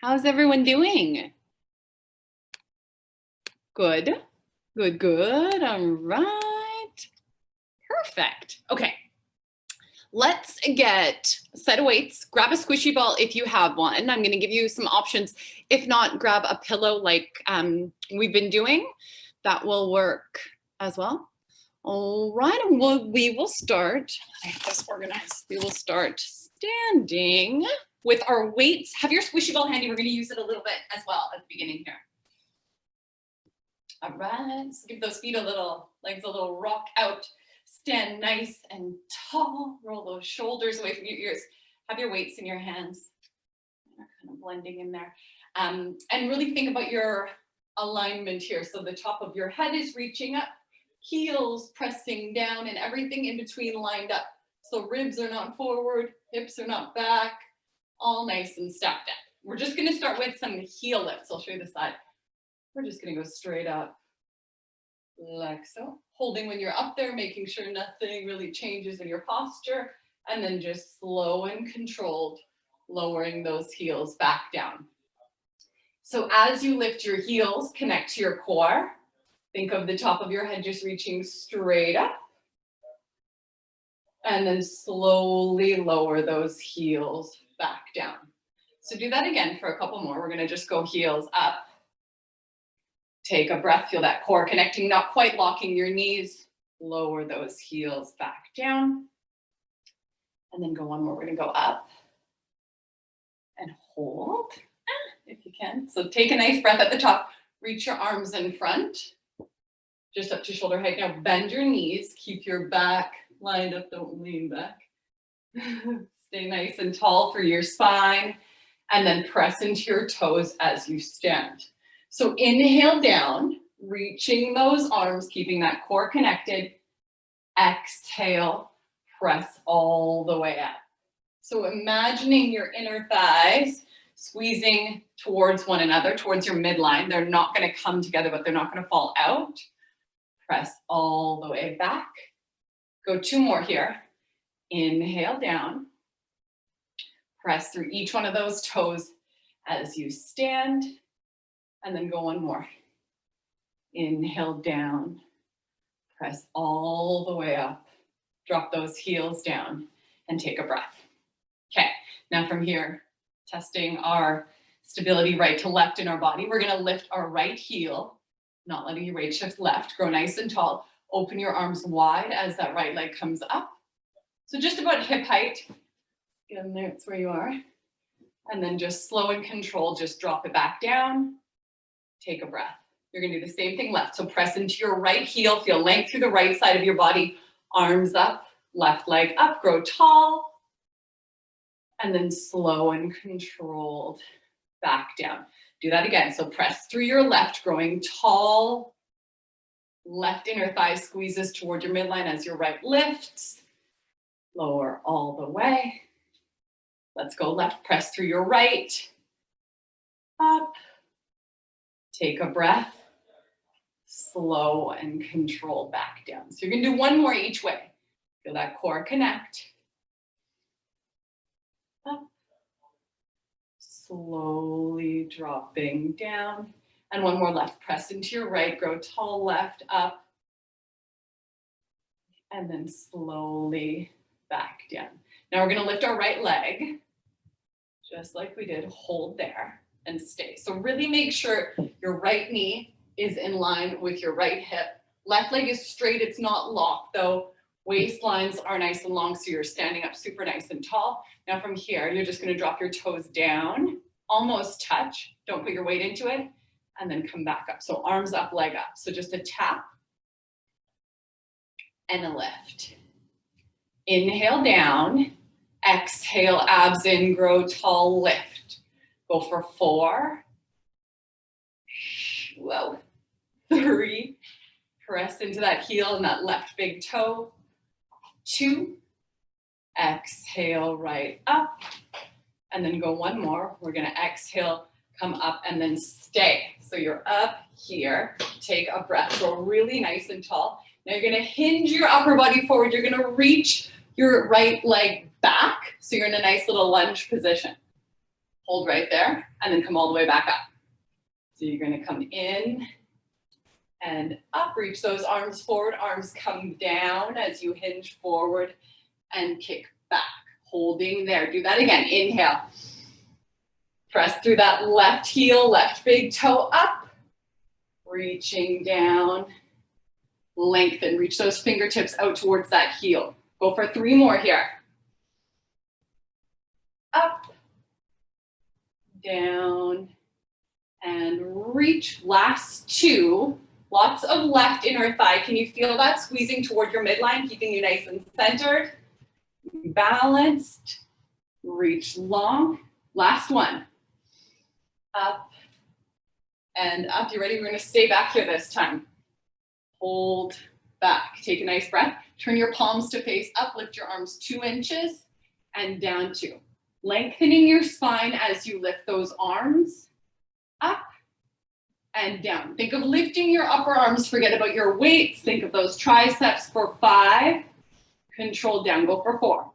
How's everyone doing? Good, good, good. All right. Perfect. Okay. Let's get a set of weights. Grab a squishy ball if you have one. I'm going to give you some options. If not, grab a pillow like we've been doing. That will work as well. All right. We will start. I have this organized. We will start standing with our weights. Have your squishy ball handy. We're going to use it a little bit as well at the beginning here. All right, so give those feet legs a little rock out. Stand nice and tall. Roll those shoulders away from your ears. Have your weights in your hands. They're kind of blending in there. And really think about your alignment here. So the top of your head is reaching up, heels pressing down, and everything in between lined up. So ribs are not forward, hips are not back, all nice and stacked up. We're just going to start with some heel lifts. I'll show you the side. We're just going to go straight up, like so. Holding when you're up there, making sure nothing really changes in your posture, and then just slow and controlled, lowering those heels back down. So as you lift your heels, connect to your core. Think of the top of your head just reaching straight up, and then slowly lower those heels back down. So do that again for a couple more. We're going to just go heels up. Take a breath, feel that core connecting, not quite locking your knees. Lower those heels back down. And then go one more. We're going to go up and hold if you can. So take a nice breath at the top. Reach your arms in front, just up to shoulder height. Now bend your knees. Keep your back lined up. Don't lean back. Stay nice and tall for your spine. And then press into your toes as you stand. So inhale down, reaching those arms, keeping that core connected. Exhale, press all the way up. So imagining your inner thighs squeezing towards one another, towards your midline. They're not going to come together, but they're not going to fall out. Press all the way back. Go two more here. Inhale down. Press through each one of those toes as you stand. And then go one more. Inhale down. Press all the way up. Drop those heels down and take a breath. Okay, now from here, testing our stability right to left in our body. We're going to lift our right heel, not letting your weight shift left. Grow nice and tall. Open your arms wide as that right leg comes up. So just about hip height. Get in there, it's where you are. And then just slow and controlled, just drop it back down. Take a breath. You're going to do the same thing left. So press into your right heel. Feel length through the right side of your body. Arms up, left leg up. Grow tall. And then slow and controlled back down. Do that again. So press through your left, growing tall. Left inner thigh squeezes toward your midline as your right lifts. Lower all the way. Let's go left. Press through your right. Up. Take a breath, slow and controlled back down. So you're going to do one more each way. Feel that core connect. Up. Slowly dropping down. And one more left. Press into your right, grow tall left, up. And then slowly back down. Now we're going to lift our right leg, just like we did. Hold there. And stay. So really make sure your right knee is in line with your right hip. Left leg is straight, it's not locked though. Waistlines are nice and long, so you're standing up super nice and tall. Now from here, you're just going to drop your toes down, almost touch. Don't put your weight into it, and then come back up. So arms up, leg up. So just a tap and a lift. Inhale down, exhale, abs in, grow tall, lift. Go for 4. Whoa. 3. Press into that heel and that left big toe. 2. Exhale right up. And then go one more. We're going to exhale, come up, and then stay. So you're up here. Take a breath. Go really nice and tall. Now you're going to hinge your upper body forward. You're going to reach your right leg back. So you're in a nice little lunge position. Hold right there, and then come all the way back up. So you're gonna come in and up, reach those arms forward, arms come down as you hinge forward and kick back, holding there. Do that again, inhale. Press through that left heel, left big toe up, reaching down, lengthen, reach those fingertips out towards that heel. Go for 3 more here. Up, down, and reach. Last 2. Lots of left inner thigh. Can you feel that squeezing toward your midline, keeping you nice and centered? Balanced. Reach long. Last one. Up and up. You ready? We're going to stay back here this time. Hold back. Take a nice breath. Turn your palms to face up. Lift your arms 2 inches and down 2. Lengthening your spine as you lift those arms up and down. Think of lifting your upper arms. Forget about your weights. Think of those triceps for 5. Control down. Go for 4.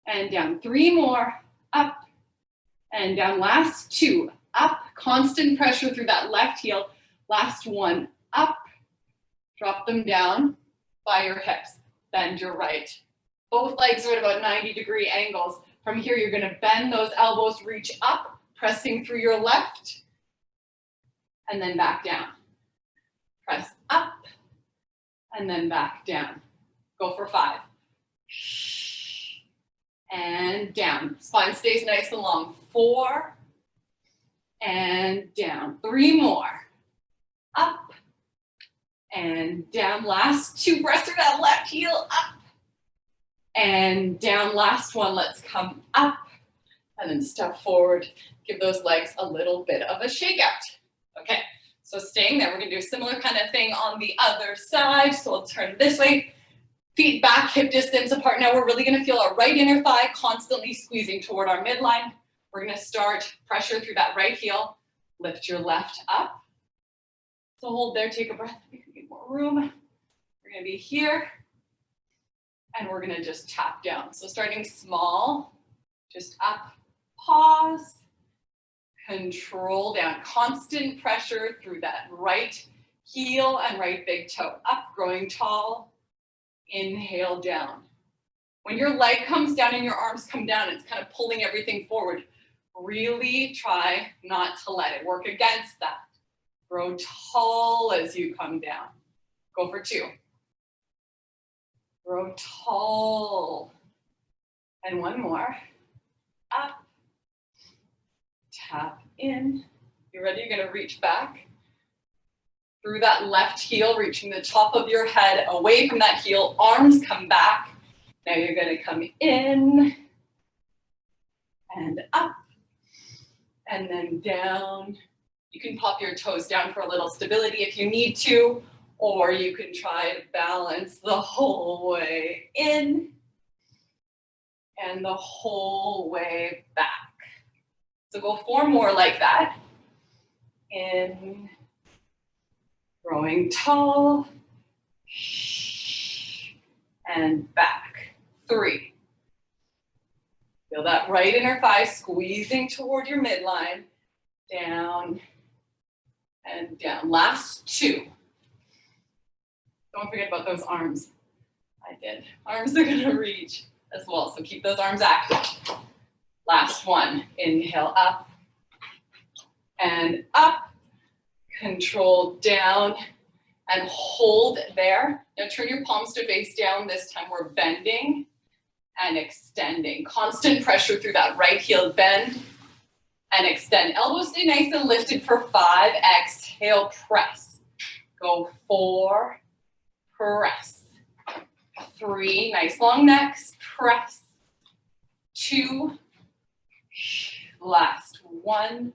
And down. 3 more. Up and down. Last 2. Up. Constant pressure through that left heel. Last 1. Up. Drop them down by your hips. Bend your right. Both legs are at about 90-degree angles. From here, you're going to bend those elbows, reach up, pressing through your left, and then back down. Press up, and then back down. Go for 5. And down. Spine stays nice and long. 4, and down. 3 more. Up, and down. Last 2. Press through that left heel, up, and down. Last one. Let's come up, and then step forward. Give those legs a little bit of a shake out. Okay, so staying there, we're gonna do a similar kind of thing on the other side. So we'll turn this way, feet back, hip distance apart. Now we're really gonna feel our right inner thigh constantly squeezing toward our midline. We're gonna start pressure through that right heel, lift your left up. So hold there, take a breath, we can get more room. We're gonna be here, and we're gonna just tap down. So starting small, just up, pause, control down, constant pressure through that right heel and right big toe, up, growing tall, inhale down. When your leg comes down and your arms come down, it's kind of pulling everything forward. Really try not to let it work against that. Grow tall as you come down. Go for 2. Grow tall. And 1 more. Up. Tap in. You ready? You're going to reach back through that left heel, reaching the top of your head away from that heel. Arms come back. Now you're going to come in and up and then down. You can pop your toes down for a little stability if you need to, or you can try to balance the whole way in and the whole way back. So go 4 more like that. In, growing tall, and back. 3. Feel that right inner thigh squeezing toward your midline. Down and down. Last 2. Don't forget about those arms. I did. Arms are gonna reach as well, so keep those arms active. Last 1. Inhale up and up. Control down and hold there. Now turn your palms to face down. This time we're bending and extending. Constant pressure through that right heel. Bend and extend. Elbows stay nice and lifted for 5. Exhale, press. Go 4, press. 3, nice long necks, press. 2, last 1,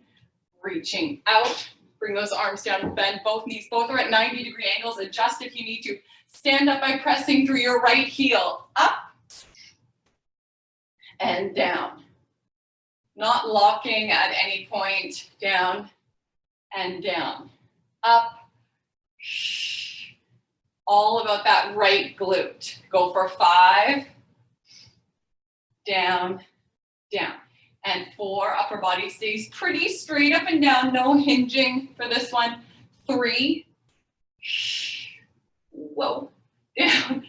reaching out. Bring those arms down, bend both knees. Both are at 90-degree angles. Adjust if you need to. Stand up by pressing through your right heel. Up and down. Not locking at any point. Down and down. Up. All about that right glute. Go for 5. Down, down. And 4, upper body stays pretty straight up and down, no hinging for this one. 3, whoa, down,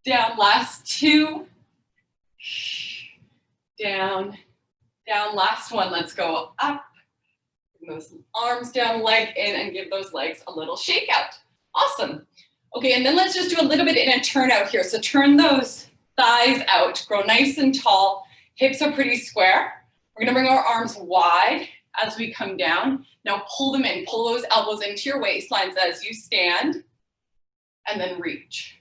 down, last 2, down, down, last one, let's go up. Bring those arms down, leg in, and give those legs a little shake out. Awesome. Okay, and then let's just do a little bit in a turnout here. So turn those thighs out, grow nice and tall, hips are pretty square. We're gonna bring our arms wide as we come down. Now pull them in, pull those elbows into your waistlines as you stand, and then reach.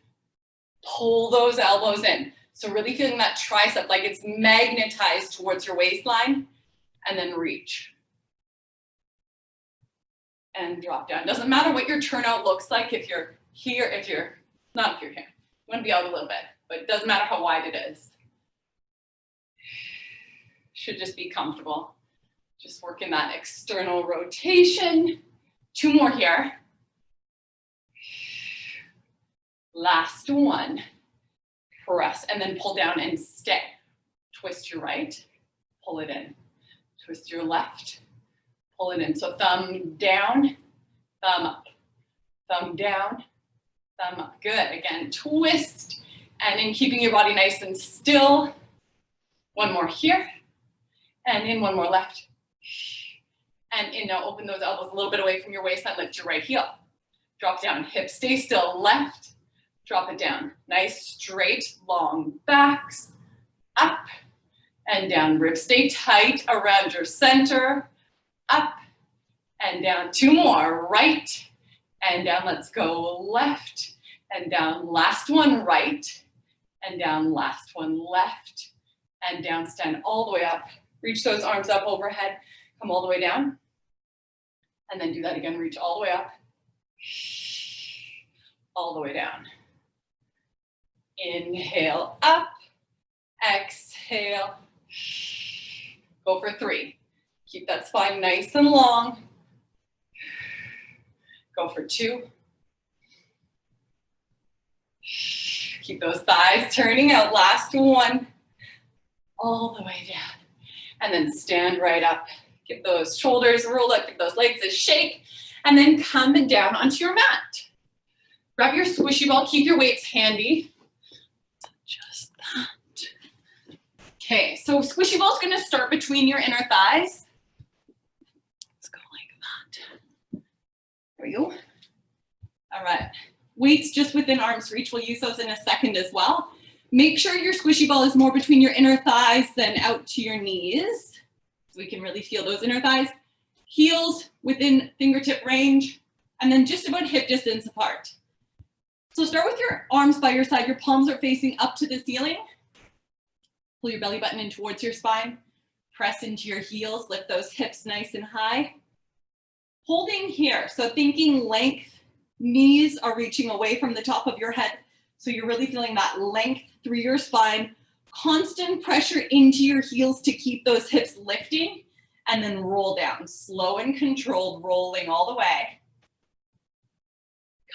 Pull those elbows in. So really feeling that tricep like it's magnetized towards your waistline, and then reach. And drop down. Doesn't matter what your turnout looks like, if you're here, if you're here. You wanna be out a little bit, but it doesn't matter how wide it is. Should just be comfortable. Just working that external rotation. 2 more here. Last one. Press and then pull down and stay. Twist your right, pull it in. Twist your left, pull it in. So thumb down, thumb up. Thumb down, thumb up. Good. Again, twist. And in keeping your body nice and still. 1 more here. And in 1 more left. And in, now open those elbows a little bit away from your waistline, lift your right heel. Drop down, hips stay still, left, drop it down. Nice, straight, long backs, up and down. Ribs stay tight around your center, up and down. 2 more, right and down. Let's go left and down. Last one, right and down. Last one, left and down. Stand all the way up. Reach those arms up overhead, come all the way down, and then do that again, reach all the way up, all the way down. Inhale up, exhale, go for 3. Keep that spine nice and long. Go for 2. Keep those thighs turning out, last one, all the way down. And then stand right up. Get those shoulders rolled up, give those legs a shake, and then come down onto your mat. Grab your squishy ball, keep your weights handy. Just that. Okay, so squishy ball's gonna start between your inner thighs. Let's go like that. There we go. All right, weights just within arm's reach. We'll use those in a second as well. Make sure your squishy ball is more between your inner thighs than out to your knees. So we can really feel those inner thighs. Heels within fingertip range, and then just about hip distance apart. So start with your arms by your side. Your palms are facing up to the ceiling. Pull your belly button in towards your spine. Press into your heels. Lift those hips nice and high. Holding here. So thinking length. Knees are reaching away from the top of your head. So you're really feeling that length through your spine, constant pressure into your heels to keep those hips lifting, and then roll down, slow and controlled, rolling all the way.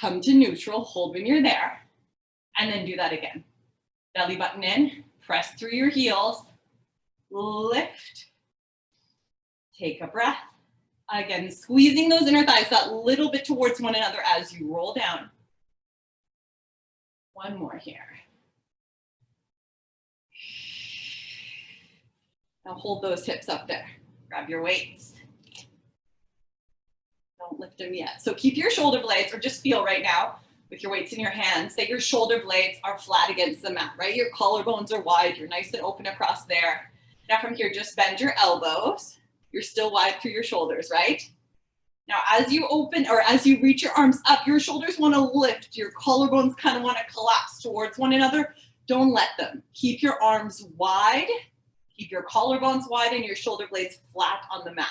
Come to neutral, hold when you're there, and then do that again. Belly button in, press through your heels, lift, take a breath. Again, squeezing those inner thighs that little bit towards one another as you roll down. 1 more here. Now hold those hips up there. Grab your weights. Don't lift them yet. So keep your shoulder blades, or just feel right now with your weights in your hands that your shoulder blades are flat against the mat, right? Your collarbones are wide. You're nice and open across there. Now from here, just bend your elbows. You're still wide through your shoulders, right? Now, as you open or as you reach your arms up, your shoulders want to lift. Your collarbones kind of want to collapse towards one another. Don't let them. Keep your arms wide. Keep your collarbones wide and your shoulder blades flat on the mat.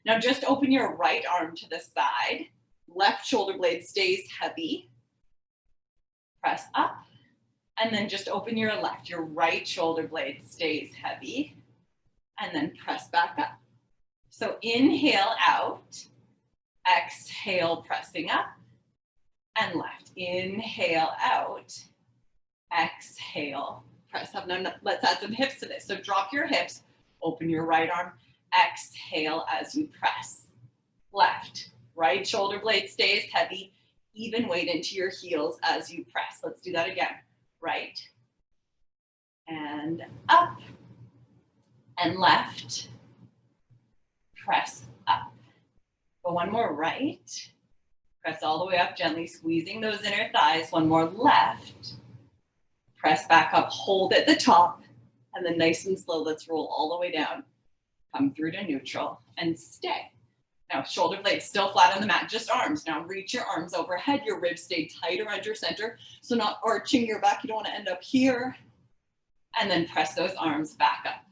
Now, just open your right arm to the side. Left shoulder blade stays heavy. Press up. And then just open your left. Your right shoulder blade stays heavy. And then press back up. So inhale out. Exhale, pressing up, and left. Inhale out, exhale, press up. Now let's add some hips to this. So drop your hips, Open your right arm. Exhale as you press. Left, right shoulder blade stays heavy. Even weight into your heels as you press. Let's do that again. Right and up and left. Press up. Go one more right. Press all the way up, gently squeezing those inner thighs. One more left. Press back up, hold at the top, and then nice and slow, let's roll all the way down. Come through to neutral and stay. Now, shoulder blades still flat on the mat, just arms. Now reach your arms overhead, your ribs stay tight around your center, so not arching your back. You don't want to end up here. And then press those arms back up.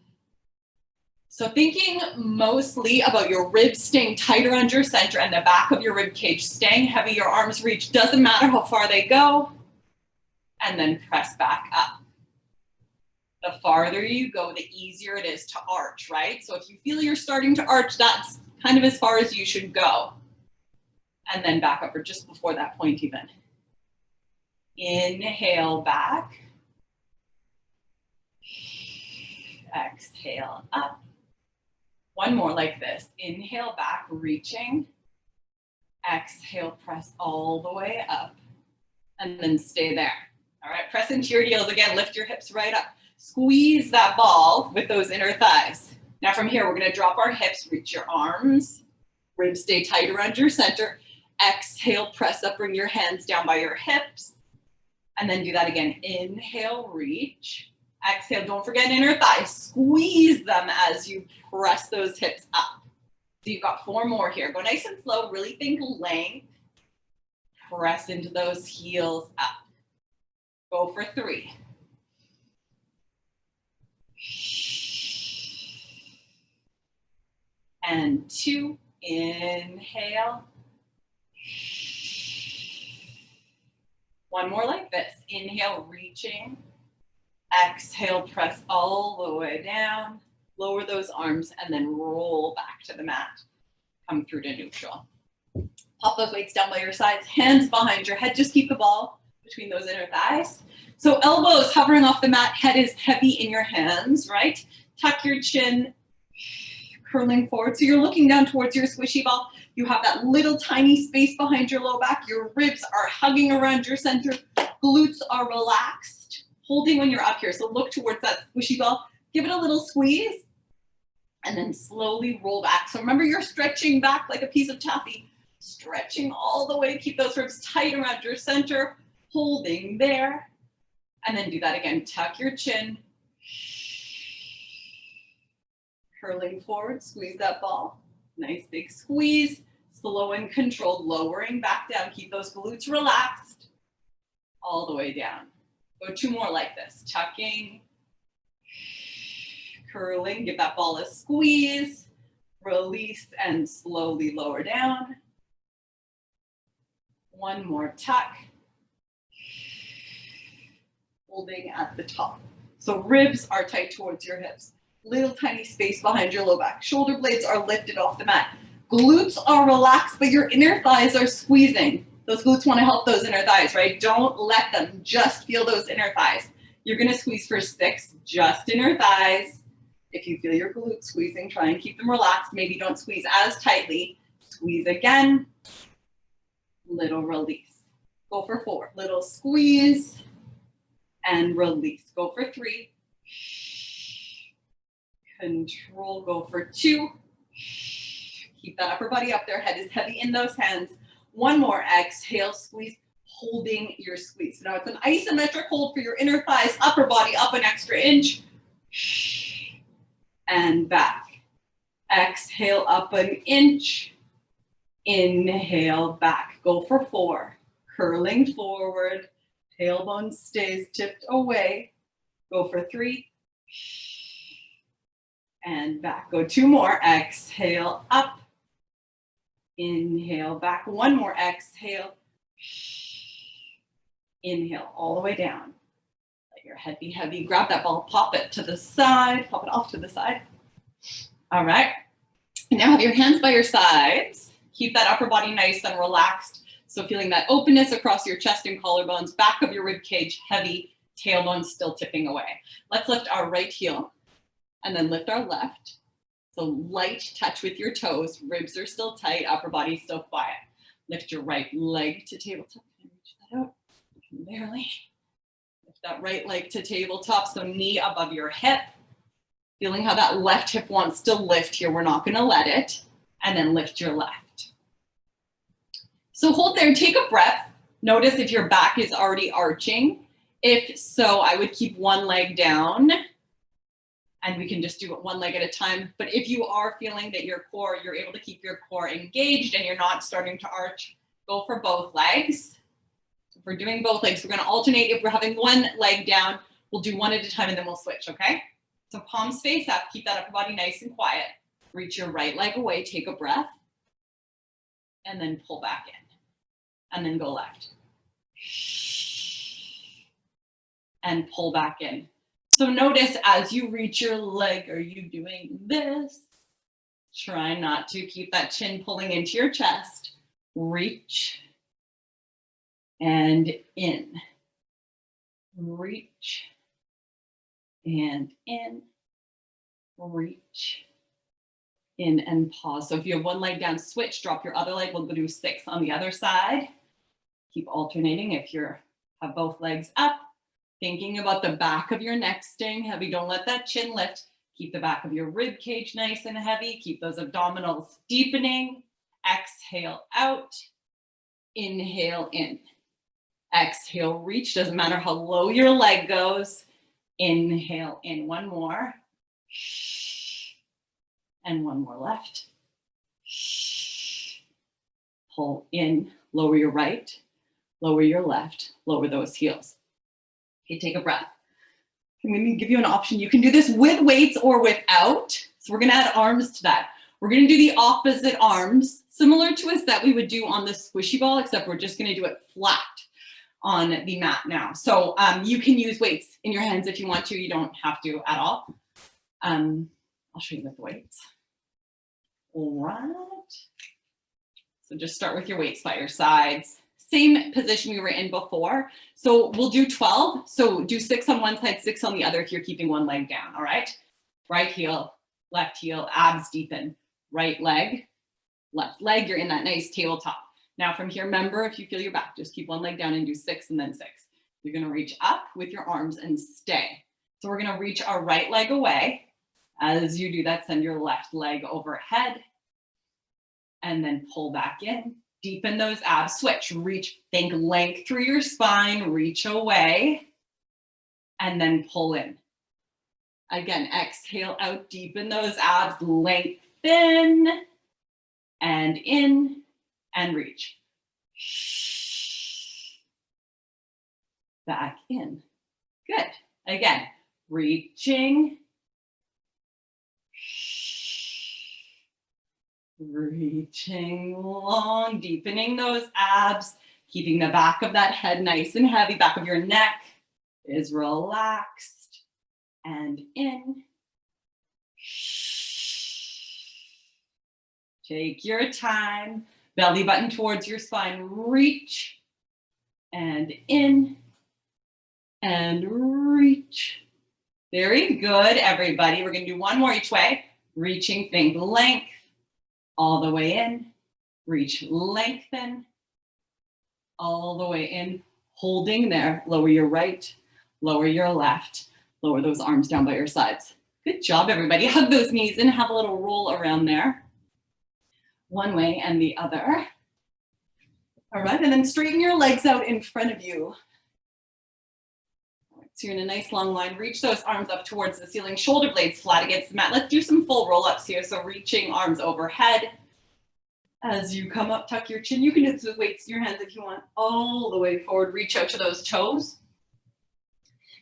So thinking mostly about your ribs staying tight around your center and the back of your rib cage staying heavy, your arms reach, doesn't matter how far they go. And then press back up. The farther you go, the easier it is to arch, right? So if you feel you're starting to arch, that's kind of as far as you should go. And then back up, or just before that point even. Inhale back. Exhale up. One more like this. Inhale back, reaching. Exhale, press all the way up. And then stay there. All right, press into your heels again. Lift your hips right up. Squeeze that ball with those inner thighs. Now from here, we're going to drop our hips, reach your arms. Ribs stay tight around your center. Exhale, press up, bring your hands down by your hips. And then do that again. Inhale, reach. Exhale, don't forget inner thighs. Squeeze them as you press those hips up. So you've got 4 more here. Go nice and slow. Really think length. Press into those heels up. Go for 3. And 2. Inhale. One more like this. Inhale, reaching. Exhale, press all the way down. Lower those arms and then roll back to the mat. Come through to neutral. Pop those weights down by your sides. Hands behind your head. Just keep the ball between those inner thighs. So elbows hovering off the mat. Head is heavy in your hands, right? Tuck your chin. Curling forward. So you're looking down towards your squishy ball. You have that little tiny space behind your low back. Your ribs are hugging around your center. Glutes are relaxed. Holding when you're up here. So look towards that squishy ball. Give it a little squeeze. And then slowly roll back. So remember, you're stretching back like a piece of taffy. Stretching all the way. Keep those ribs tight around your center. Holding there. And then do that again. Tuck your chin. Curling forward. Squeeze that ball. Nice big squeeze. Slow and controlled. Lowering back down. Keep those glutes relaxed. All the way down. Go 2 more like this. Tucking. Curling. Give that ball a squeeze. Release and slowly lower down. 1 more tuck. Holding at the top. So ribs are tight towards your hips. Little tiny space behind your low back. Shoulder blades are lifted off the mat. Glutes are relaxed, but your inner thighs are squeezing. Those glutes want to help those inner thighs, right? Don't let them. Just feel those inner thighs. You're going to squeeze for 6, just inner thighs. If you feel your glutes squeezing, try and keep them relaxed. Maybe don't squeeze as tightly. Squeeze again. Little release. Go for 4. Little squeeze and release. Go for 3. Control. Go for 2. Keep that upper body up there. Head is heavy in those hands. 1 more. Exhale, squeeze, holding your squeeze. Now it's an isometric hold for your inner thighs, upper body up an extra inch. And back. Exhale, up an inch. Inhale, back. Go for 4. Curling forward. Tailbone stays tipped away. Go for 3. And back. Go 2 more. Exhale, up. Inhale, back. 1 more. Exhale. Inhale, all the way down. Let your head be heavy. Grab that ball, pop it to the side. Pop it off to the side. All right. Now have your hands by your sides. Keep that upper body nice and relaxed. So feeling that openness across your chest and collarbones, back of your rib cage, heavy, tailbone still tipping away. Let's lift our right heel and then lift our left. So light touch with your toes, ribs are still tight, upper body's still quiet. Lift your right leg to tabletop. Can I reach that out? Barely. Lift that right leg to tabletop, so knee above your hip. Feeling how that left hip wants to lift here. We're not gonna let it. And then lift your left. So hold there, take a breath. Notice if your back is already arching. If so, I would keep one leg down and we can just do it one leg at a time. But if you are feeling that your core, you're able to keep your core engaged and you're not starting to arch, go for both legs. So if we're doing both legs, we're gonna alternate. If we're having one leg down, we'll do one at a time and then we'll switch, okay? So palms face up, keep that upper body nice and quiet. Reach your right leg away, take a breath, and then pull back in. And then go left. And pull back in. So notice as you reach your leg, are you doing this? Try not to keep that chin pulling into your chest. Reach and in. Reach and in. Reach in and pause. So if you have one leg down, switch, drop your other leg. We'll go do 6 on the other side. Keep alternating. If you have both legs up, thinking about the back of your neck staying heavy. Don't let that chin lift. Keep the back of your rib cage nice and heavy. Keep those abdominals deepening. Exhale out. Inhale in. Exhale, reach. Doesn't matter how low your leg goes. Inhale in. One more. And one more left. Pull in, lower your right, lower your left, lower those heels. Okay, take a breath. I'm gonna give you an option. You can do this with weights or without. So we're gonna add arms to that. We're gonna do the opposite arms, similar to a set we would do on the squishy ball, except we're just gonna do it flat on the mat now. So you can use weights in your hands if you want to. You don't have to at all. I'll show you with the weights. All right. So just start with your weights by your sides. Same position we were in before. So we'll do 12. So do 6 on one side, 6 on the other if you're keeping one leg down, all right? Right heel, left heel, abs deepen. Right leg, left leg, you're in that nice tabletop. Now from here, remember, if you feel your back, just keep one leg down and do 6 and then 6. You're gonna reach up with your arms and stay. So we're gonna reach our right leg away. As you do that, send your left leg overhead and then pull back in. Deepen those abs, switch, reach, think length through your spine, reach away, and then pull in. Again, exhale out, deepen those abs, lengthen, and in, and reach. Back in. Good. Again, reaching, reaching long, deepening those abs, keeping the back of that head nice and heavy. Back of your neck is relaxed and in. Take your time, belly button towards your spine, reach and in and reach. Very good, everybody. We're gonna do one more each way. Reaching, think length. All the way in, reach, lengthen, all the way in, holding there, lower your right, lower your left, lower those arms down by your sides. Good job, everybody. Hug those knees and have a little roll around there. One way and the other. All right, and then straighten your legs out in front of you. So you're in a nice long line. Reach those arms up towards the ceiling, shoulder blades flat against the mat. Let's do some full roll-ups here. So reaching arms overhead. As you come up, tuck your chin. You can do this with weights in your hands if you want. All the way forward, reach out to those toes.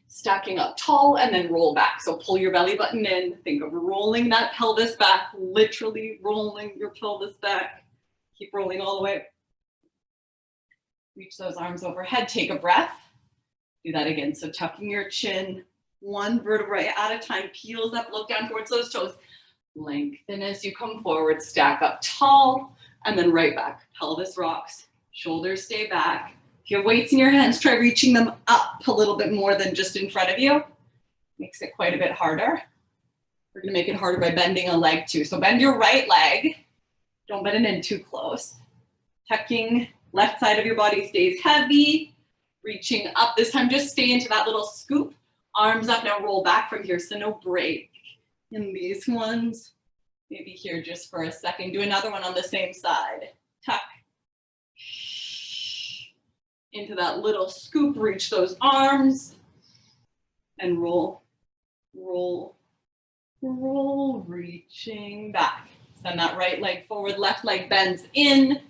Stacking up tall and then roll back. So pull your belly button in. Think of rolling that pelvis back, literally rolling your pelvis back. Keep rolling all the way. Reach those arms overhead. Take a breath. Do that again. So tucking your chin, one vertebrae at a time, peels up, look down towards those toes. Lengthen as you come forward, stack up tall, and then right back. Pelvis rocks, shoulders stay back. If you have weights in your hands, try reaching them up a little bit more than just in front of you. Makes it quite a bit harder. We're gonna make it harder by bending a leg too. So bend your right leg. Don't bend it in too close. Tucking, left side of your body stays heavy. Reaching up, this time just stay into that little scoop. Arms up, now roll back from here, so no break in these ones. Maybe here just for a second. Do another one on the same side. Tuck. Into that little scoop, reach those arms. And roll, roll, roll, reaching back. Send that right leg forward, left leg bends in.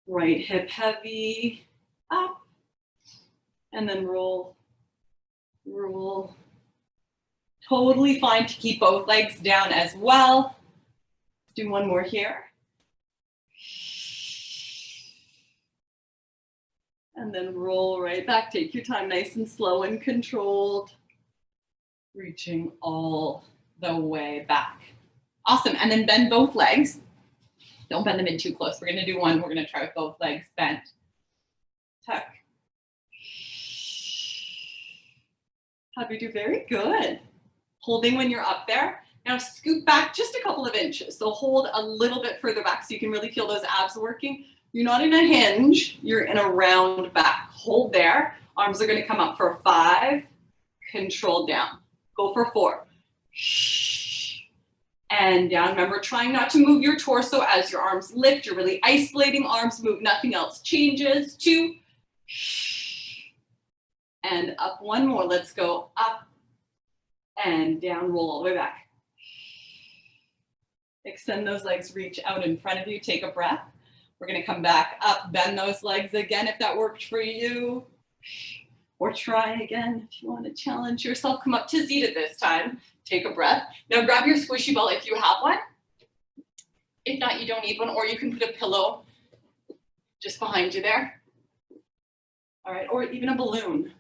Right hip heavy, up. And then roll, roll. Totally fine to keep both legs down as well. Do one more here. And then roll right back. Take your time, nice and slow and controlled. Reaching all the way back. Awesome, and then bend both legs. Don't bend them in too close. We're gonna do one, we're gonna try with both legs bent. Tuck. How'd we do? Very good. Holding when you're up there. Now scoop back just a couple of inches. So hold a little bit further back so you can really feel those abs working. You're not in a hinge, you're in a round back. Hold there. Arms are gonna come up for 5, control down. Go for 4. And down. Remember, trying not to move your torso as your arms lift. You're really isolating, arms move, nothing else changes. 2. And up one more. Let's go up and down, roll all the way back. Extend those legs, reach out in front of you, take a breath. We're gonna come back up, bend those legs again if that worked for you. Or try again if you wanna challenge yourself. Come up to seated this time. Take a breath. Now grab your squishy ball if you have one. If not, you don't need one, or you can put a pillow just behind you there. All right, or even a balloon.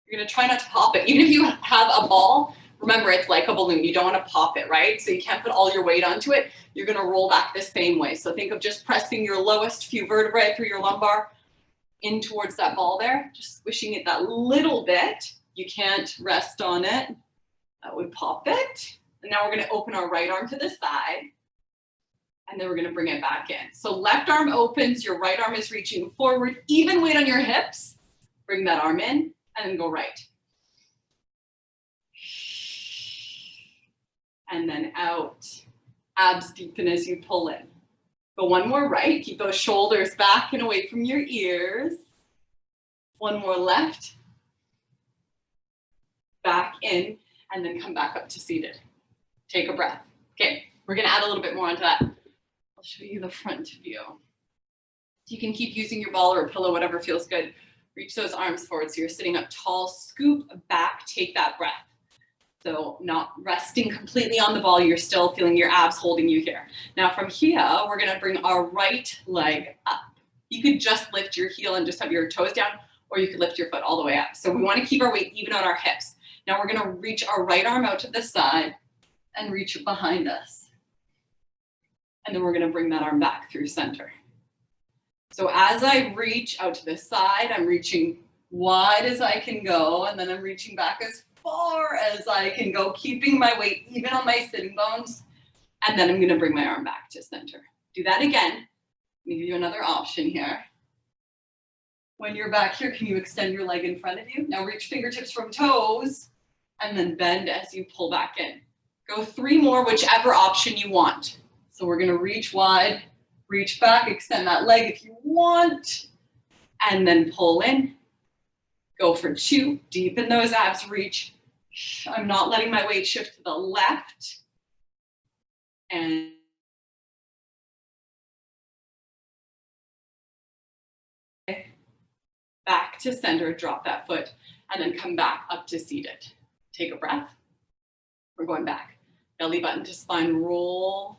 You're gonna try not to pop it. Even if you have a ball, remember it's like a balloon. You don't wanna pop it, right? So you can't put all your weight onto it. You're gonna roll back the same way. So think of just pressing your lowest few vertebrae through your lumbar in towards that ball there, just squishing it that little bit. You can't rest on it. That would pop it. And now we're gonna open our right arm to the side. And then we're gonna bring it back in. So left arm opens, your right arm is reaching forward. Even weight on your hips. Bring that arm in and then go right. And then out. Abs deepen as you pull in. Go one more right. Keep those shoulders back and away from your ears. One more left. Back in. And then come back up to seated. Take a breath. Okay, we're gonna add a little bit more onto that. I'll show you the front view. You can keep using your ball or a pillow, whatever feels good. Reach those arms forward so you're sitting up tall, scoop back, take that breath. So not resting completely on the ball, you're still feeling your abs holding you here. Now from here, we're gonna bring our right leg up. You could just lift your heel and just have your toes down, or you could lift your foot all the way up. So we wanna keep our weight even on our hips. Now we're gonna reach our right arm out to the side and reach it behind us. And then we're gonna bring that arm back through center. So as I reach out to the side, I'm reaching wide as I can go, and then I'm reaching back as far as I can go, keeping my weight even on my sitting bones. And then I'm gonna bring my arm back to center. Do that again. Let me give you another option here. When you're back here, can you extend your leg in front of you? Now reach fingertips from toes, and then bend as you pull back in. Go 3 more, whichever option you want. So we're gonna reach wide, reach back, extend that leg if you want, and then pull in. Go for 2, deepen those abs, reach. I'm not letting my weight shift to the left. And back to center, drop that foot, and then come back up to seated. Take a breath. We're going back. Belly button to spine, roll.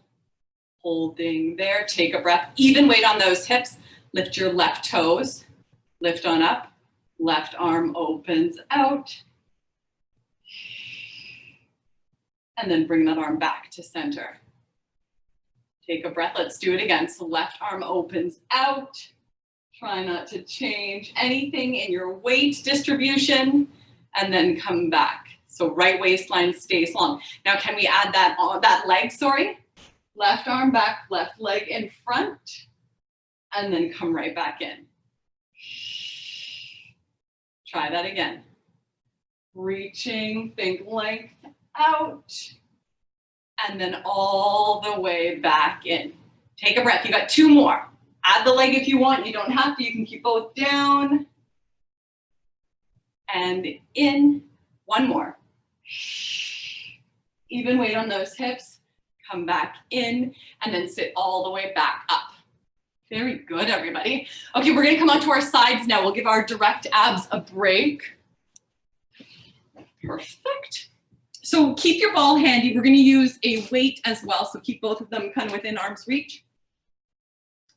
Holding there, take a breath. Even weight on those hips. Lift your left toes. Lift on up. Left arm opens out. And then bring that arm back to center. Take a breath. Let's do it again. So left arm opens out. Try not to change anything in your weight distribution. And then come back. So right waistline stays long. Now, can we add that leg, sorry? Left arm back, left leg in front, and then come right back in. Try that again. Reaching, think length out, and then all the way back in. Take a breath. You got 2 more. Add the leg if you want. You don't have to. You can keep both down. And in. 1 more. Even weight on those hips. Come back in, and then sit all the way back up. Very good, everybody. Okay, we're gonna come onto our sides now. We'll give our direct abs a break. Perfect. So keep your ball handy. We're gonna use a weight as well, so keep both of them kind of within arm's reach.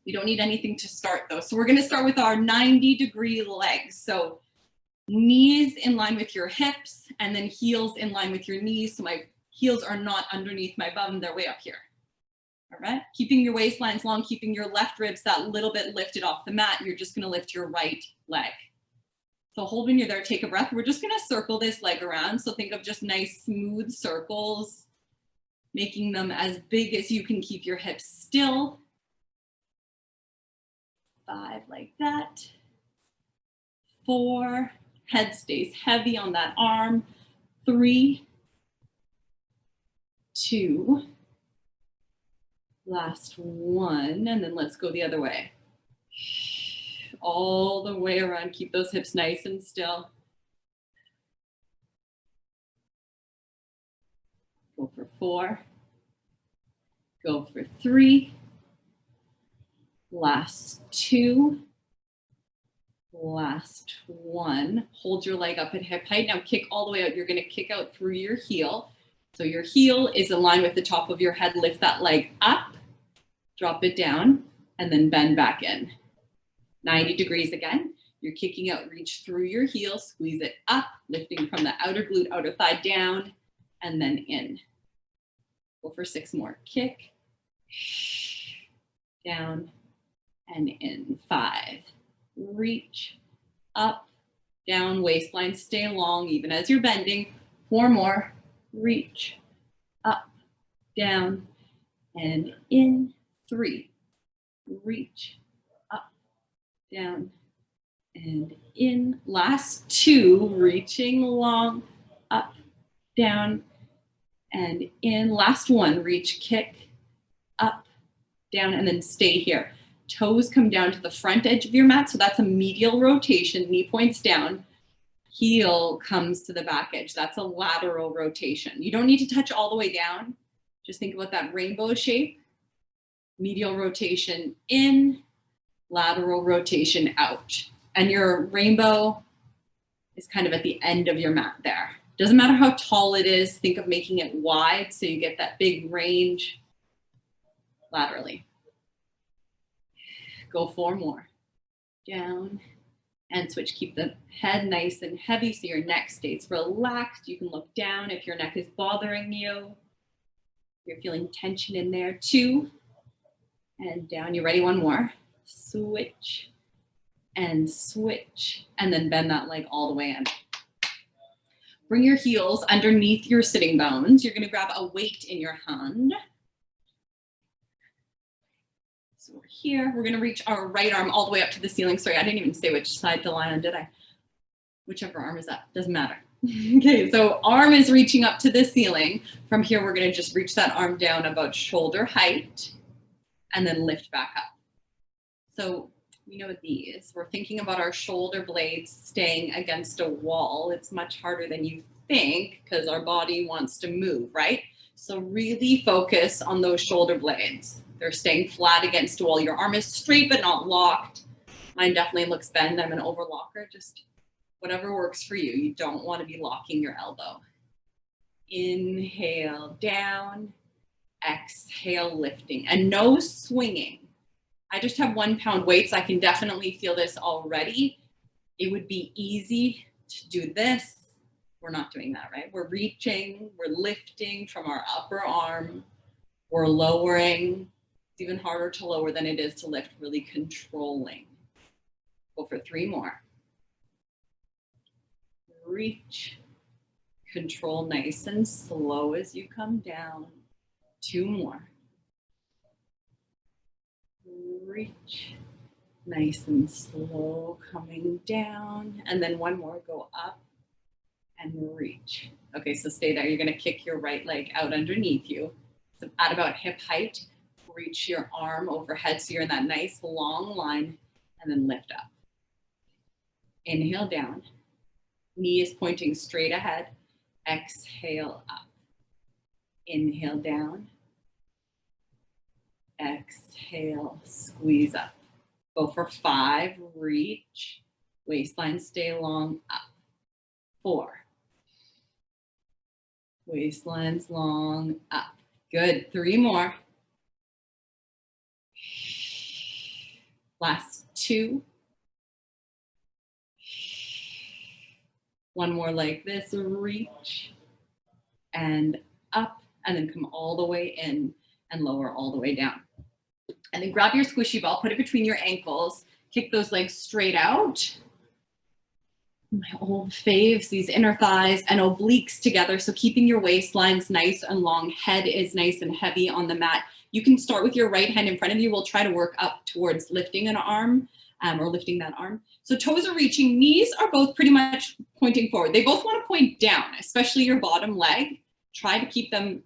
We don't need anything to start though. So we're gonna start with our 90-degree legs. So knees in line with your hips, and then heels in line with your knees. So my heels are not underneath my bum, they're way up here. All right, keeping your waistlines long, keeping your left ribs that little bit lifted off the mat. You're just gonna lift your right leg. So hold when you're there, take a breath. We're just gonna circle this leg around. So think of just nice smooth circles, making them as big as you can keep your hips still. 5 like that. 4, head stays heavy on that arm. 3, 2, last 1, and then let's go the other way. All the way around, keep those hips nice and still. Go for 4, go for 3, last 2, last 1. Hold your leg up at hip height. Now kick all the way out. You're gonna kick out through your heel. So your heel is in line with the top of your head. Lift that leg up, drop it down, and then bend back in. 90 degrees again. You're kicking out, reach through your heel, squeeze it up, lifting from the outer glute, outer thigh down, and then in. Go for 6 more. Kick, down, and in. 5. Reach, up, down, waistline stay long, even as you're bending. 4 more. Reach, up, down, and in. 3. Reach, up, down, and in. Last 2, reaching long, up, down, and in. Last 1, reach, kick, up, down, and then stay here. Toes come down to the front edge of your mat, so that's a medial rotation, knee points down. Heel comes to the back edge. That's a lateral rotation. You don't need to touch all the way down. Just think about that rainbow shape. Medial rotation in, lateral rotation out. And your rainbow is kind of at the end of your mat there. Doesn't matter how tall it is, think of making it wide so you get that big range laterally. Go 4 more. Down and switch. Keep the head nice and heavy so your neck stays relaxed. You can look down if your neck is bothering you. You're feeling tension in there. 2 and down. You ready? 1 more. Switch and switch, and then bend that leg all the way in. Bring your heels underneath your sitting bones. You're going to grab a weight in your hand. So we're here. We're going to reach our right arm all the way up to the ceiling. Sorry, I didn't even say which side to lie on, did I? Whichever arm is up, doesn't matter. Okay, so arm is reaching up to the ceiling. From here, we're going to just reach that arm down about shoulder height and then lift back up. So you know these, we're thinking about our shoulder blades staying against a wall. It's much harder than you think because our body wants to move, right? So really focus on those shoulder blades. They're staying flat against a wall. Your arm is straight but not locked. Mine definitely looks bent. I'm an overlocker. Just whatever works for you. You don't want to be locking your elbow. Inhale down, exhale lifting, and no swinging. I just have 1 pound weights. I can definitely feel this already. It would be easy to do this. We're not doing that, right? We're reaching, we're lifting from our upper arm. We're lowering. It's even harder to lower than it is to lift, really controlling. Go for 3 more. Reach, Control nice and slow as you come down. 2 more. Reach. Nice and slow coming down. And then 1 more, go up and reach. Okay, so stay there. You're gonna kick your right leg out underneath you. So at about hip height, reach your arm overhead so you're in that nice long line, and then lift up. Inhale down. Knee is pointing straight ahead. Exhale up. Inhale down. Exhale, squeeze up. Go for 5, reach. Waistline stay long, up. 4. Waistline's long, up. Good, 3 more. Last 2. 1 more like this, reach and up, and then come all the way in and lower all the way down. And then grab your squishy ball, put it between your ankles, kick those legs straight out. My old faves, these inner thighs and obliques together. So keeping your waistlines nice and long, head is nice and heavy on the mat. You can start with your right hand in front of you. We'll try to work up towards lifting an arm or lifting that arm. So toes are reaching, knees are both pretty much pointing forward. They both want to point down, especially your bottom leg. Try to keep them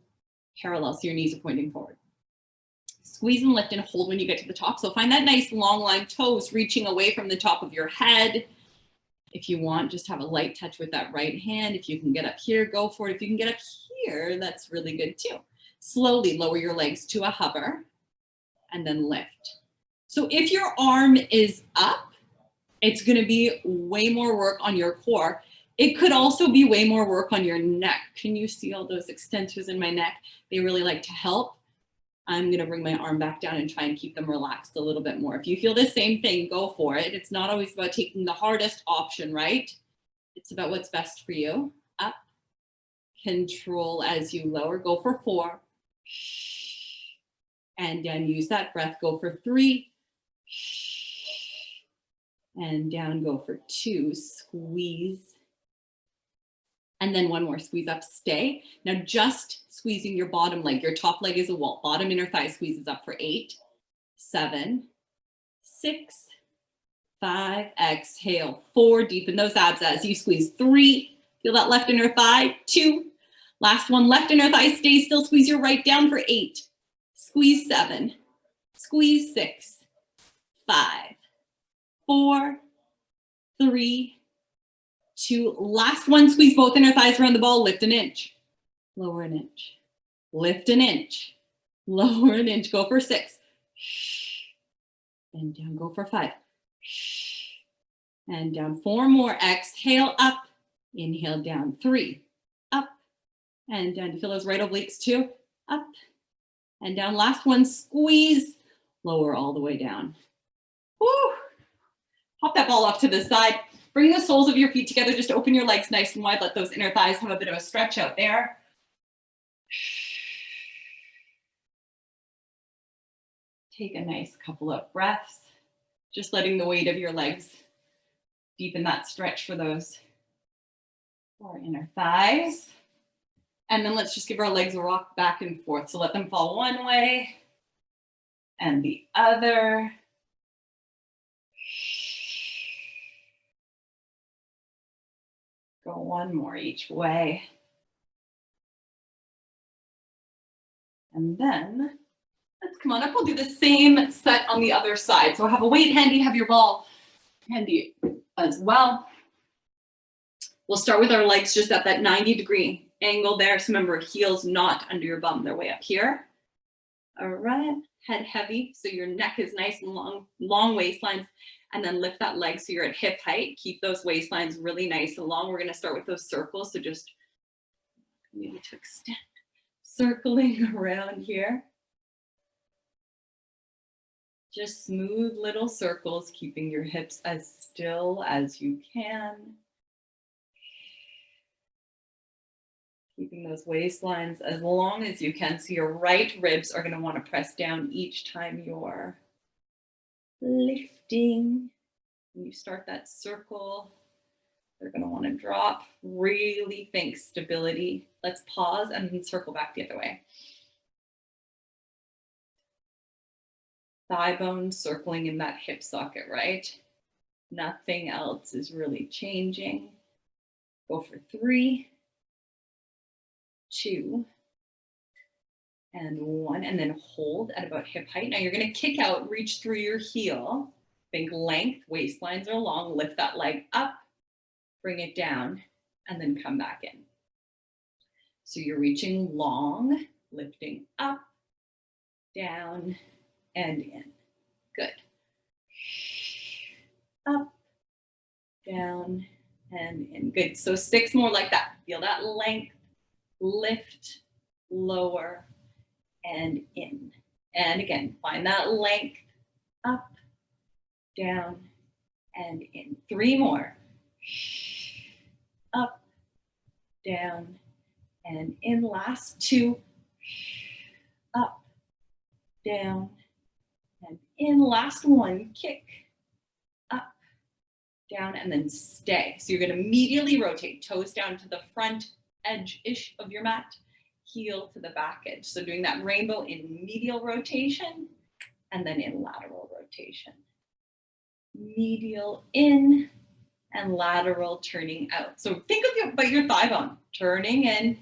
parallel so your knees are pointing forward. Squeeze and lift and hold when you get to the top. So find that nice long line, toes reaching away from the top of your head. If you want, just have a light touch with that right hand. If you can get up here, go for it. If you can get up here, that's really good too. Slowly lower your legs to a hover and then lift. So if your arm is up, it's going to be way more work on your core. It could also be way more work on your neck. Can you see all those extensors in my neck? They really like to help. I'm going to bring my arm back down and try and keep them relaxed a little bit more. If you feel the same thing, go for it. It's not always about taking the hardest option, right? It's about what's best for you. Up, control as you lower, go for 4. And down, use that breath, go for 3. And down, go for 2, squeeze. And then 1 more, squeeze up, stay. Now just squeezing your bottom leg. Your top leg is a wall. Bottom inner thigh squeezes up for 8, 7, 6, 5. Exhale, 4. Deepen those abs as you squeeze. 3. Feel that left inner thigh. 2. Last one, left inner thigh. Stay still. Squeeze your right down for 8. Squeeze 7. Squeeze 6, 5, 4, 3, 2. Last one, squeeze both inner thighs around the ball. Lift an inch. Lower an inch. Lift an inch. Lower an inch. Go for 6. And down. Go for 5. And down. 4 more. Exhale up. Inhale down. 3. Up. And down. Do you feel those right obliques too? Up. And down. Last one. Squeeze. Lower all the way down. Woo! Pop that ball off to the side. Bring the soles of your feet together. Just open your legs nice and wide. Let those inner thighs have a bit of a stretch out there. Take a nice couple of breaths. Just letting the weight of your legs deepen that stretch for those 4 inner thighs. And then let's just give our legs a rock back and forth. So let them fall one way and the other. Go 1 more each way. And then let's come on up. We'll do the same set on the other side. So have a weight handy, have your ball handy as well. We'll start with our legs just at that 90-degree angle there. So remember, heels not under your bum, they're way up here. All right, head heavy, so your neck is nice and long waistlines. And then lift that leg so you're at hip height. Keep those waistlines really nice and long. We're going to start with those circles. So just maybe to extend, circling around here. Just smooth little circles, keeping your hips as still as you can. Keeping those waistlines as long as you can. So your right ribs are going to want to press down each time you're lifting. When you start that circle, They're going to want to drop. Really think stability. Let's pause and then circle back the other way. Thigh bones circling in that hip socket, right? Nothing else is really changing. Go for 3, 2, and 1, and then hold at about hip height. Now you're going to kick out, reach through your heel. Think length, waistlines are long. Lift that leg up, bring it down, and then come back in. So you're reaching long, lifting up, down, and in. Good. Up, down, and in. Good. So 6 more like that. Feel that length. Lift, lower, and in. And again, find that length. Up, down, and in. 3 more. Up, down, and in. Last 2. Up, down, and in. Last 1. Kick, up, down, and then stay. So you're going to medially rotate, toes down to the front edge-ish of your mat, heel to the back edge. So doing that rainbow in medial rotation and then in lateral rotation. Medial in and lateral turning out. So think about your thigh bone turning in,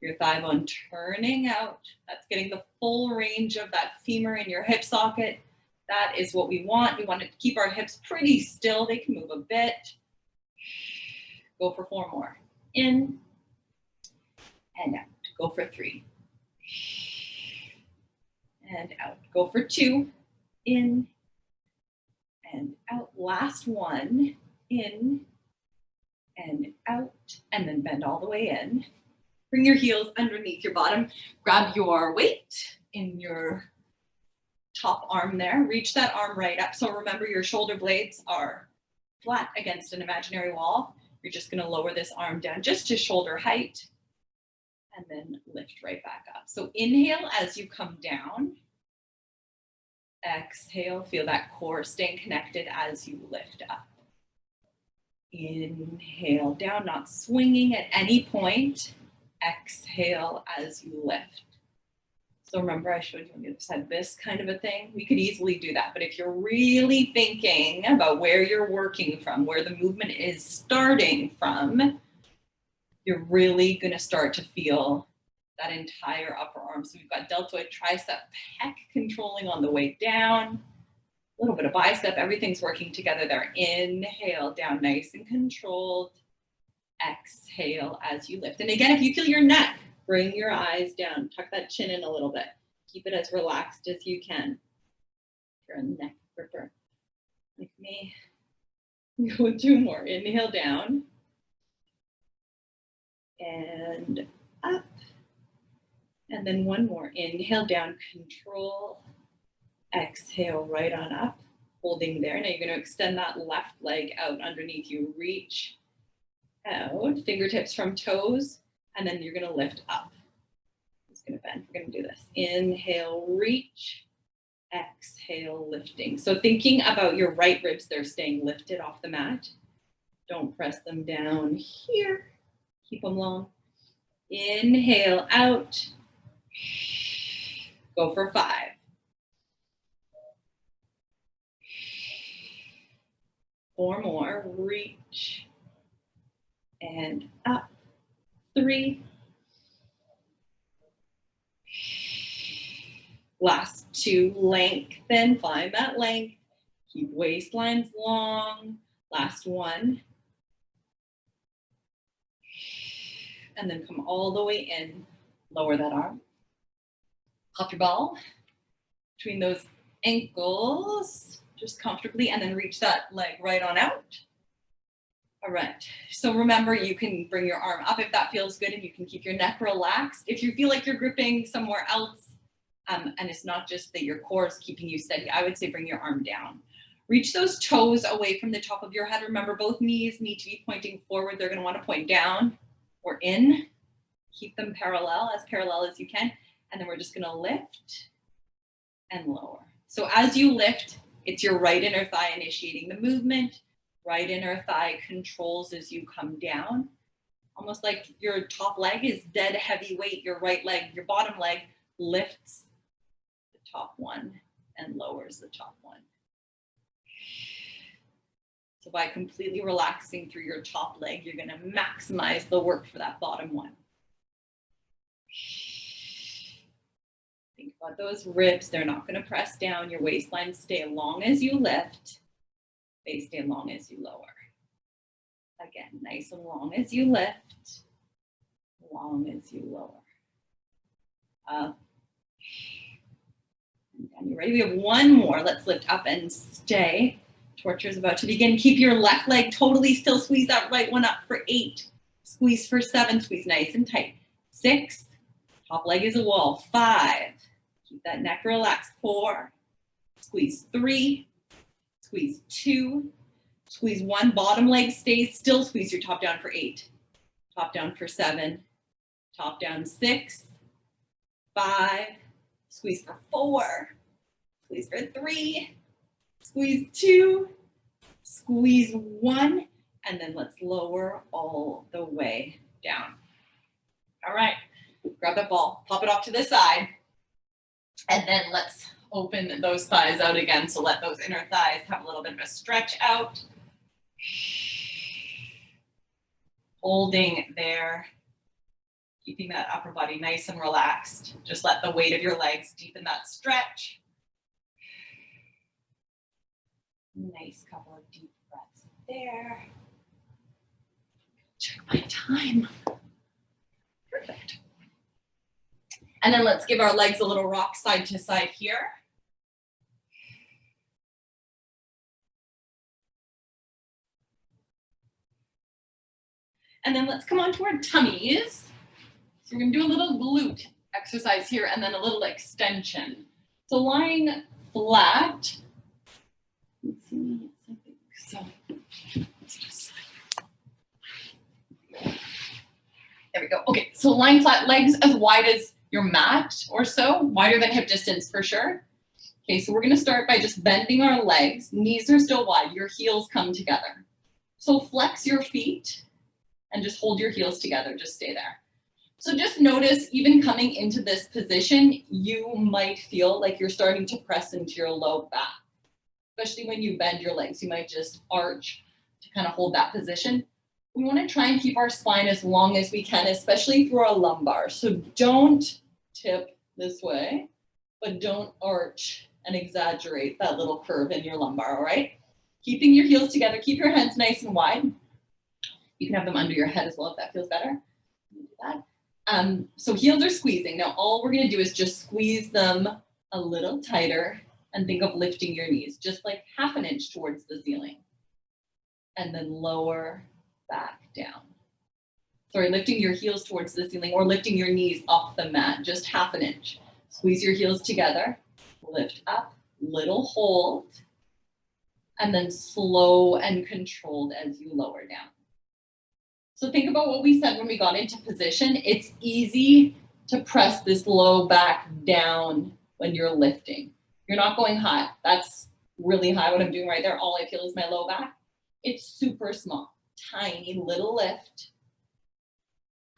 your thigh bone turning out. That's getting the full range of that femur in your hip socket. That is what we want. We want to keep our hips pretty still. They can move a bit. Go for 4 more. In and out. Go for 3. And out. Go for 2. In and out. Last 1. In and out. And then bend all the way in. Bring your heels underneath your bottom. Grab your weight in your top arm there. Reach that arm right up. So remember, your shoulder blades are flat against an imaginary wall. You're just going to lower this arm down just to shoulder height. And then lift right back up. So inhale as you come down. Exhale, feel that core staying connected as you lift up. Inhale down, not swinging at any point. Exhale as you lift. So remember, I showed you on the other side, this kind of a thing. We could easily do that. But if you're really thinking about where you're working from, where the movement is starting from, you're really going to start to feel that entire upper arm. So we've got deltoid, tricep, pec controlling on the way down. A little bit of bicep. Everything's working together there. Inhale down, nice and controlled. Exhale as you lift. And again, if you feel your neck, bring your eyes down. Tuck that chin in a little bit. Keep it as relaxed as you can. If you're a neck gripper like me. Go 2 more. Inhale down. And up. And then 1 more. Inhale down, control. Exhale right on up. Holding there. Now you're going to extend that left leg out underneath you. Reach out. Fingertips from toes. And then you're going to lift up. It's going to bend. We're going to do this. Inhale, reach. Exhale, lifting. So thinking about your right ribs, they're staying lifted off the mat. Don't press them down here. Keep them long. Inhale out. Go for 5. Four more. Reach. And up. 3. Last 2. Lengthen. Find that length. Keep waistlines long. Last 1. And then come all the way in. Lower that arm. Pop your ball between those ankles, just comfortably, and then reach that leg right on out. All right. So remember, you can bring your arm up if that feels good, and you can keep your neck relaxed. If you feel like you're gripping somewhere else, and it's not just that your core is keeping you steady, I would say bring your arm down. Reach those toes away from the top of your head. Remember, both knees need to be pointing forward. They're going to want to point down or in. Keep them parallel as you can. And then we're just going to lift and lower. So as you lift, it's your right inner thigh initiating the movement. Right inner thigh controls as you come down. Almost like your top leg is dead heavy weight. Your right leg, your bottom leg lifts the top one and lowers the top one. So by completely relaxing through your top leg, you're going to maximize the work for that bottom one. Think about those ribs. They're not going to press down. Your waistline stay long as you lift. They stay long as you lower. Again, nice and long as you lift, long as you lower. Up. And down. You ready? We have one more. Let's lift up and stay. Torture is about to begin. Keep your left leg totally still. Squeeze that right one up for 8. Squeeze for 7. Squeeze nice and tight. 6. Top leg is a wall. 5. Keep that neck relaxed. 4. Squeeze 3. Squeeze 2. Squeeze 1. Bottom leg stays still. Squeeze your top down for 8. Top down for 7. Top down 6. 5. Squeeze for 4. Squeeze for 3. Squeeze 2. Squeeze 1. And then let's lower all the way down. All right. Grab that ball, pop it off to the side. And then let's open those thighs out again. So let those inner thighs have a little bit of a stretch out. Holding there. Keeping that upper body nice and relaxed. Just let the weight of your legs deepen that stretch. Nice couple of deep breaths there. Check my time. Perfect. And then let's give our legs a little rock side to side here. And then let's come on to our tummies. So we're gonna do a little glute exercise here and then a little extension. So lying flat. Let's see, I think so. Let's just, there we go. Okay, so lying flat, legs as wide as your mat or so, wider than hip distance for sure. Okay, so we're gonna start by just bending our legs. Knees are still wide, your heels come together. So flex your feet and just hold your heels together, just stay there. So just notice, even coming into this position, you might feel like you're starting to press into your low back. Especially when you bend your legs, you might just arch to kind of hold that position. We want to try and keep our spine as long as we can, especially through our lumbar. So don't tip this way, but don't arch and exaggerate that little curve in your lumbar, all right? Keeping your heels together, keep your hands nice and wide. You can have them under your head as well if that feels better. Do that. So heels are squeezing. Now all we're gonna do is just squeeze them a little tighter and think of lifting your knees, just like half an inch towards the ceiling. And then lower back down. Sorry, lifting your heels towards the ceiling or lifting your knees off the mat, just half an inch. Squeeze your heels together, lift up, little hold, and then slow and controlled as you lower down. So think about what we said when we got into position. It's easy to press this low back down when you're lifting. You're not going high. That's really high what I'm doing right there. All I feel is my low back. It's super small, tiny little lift.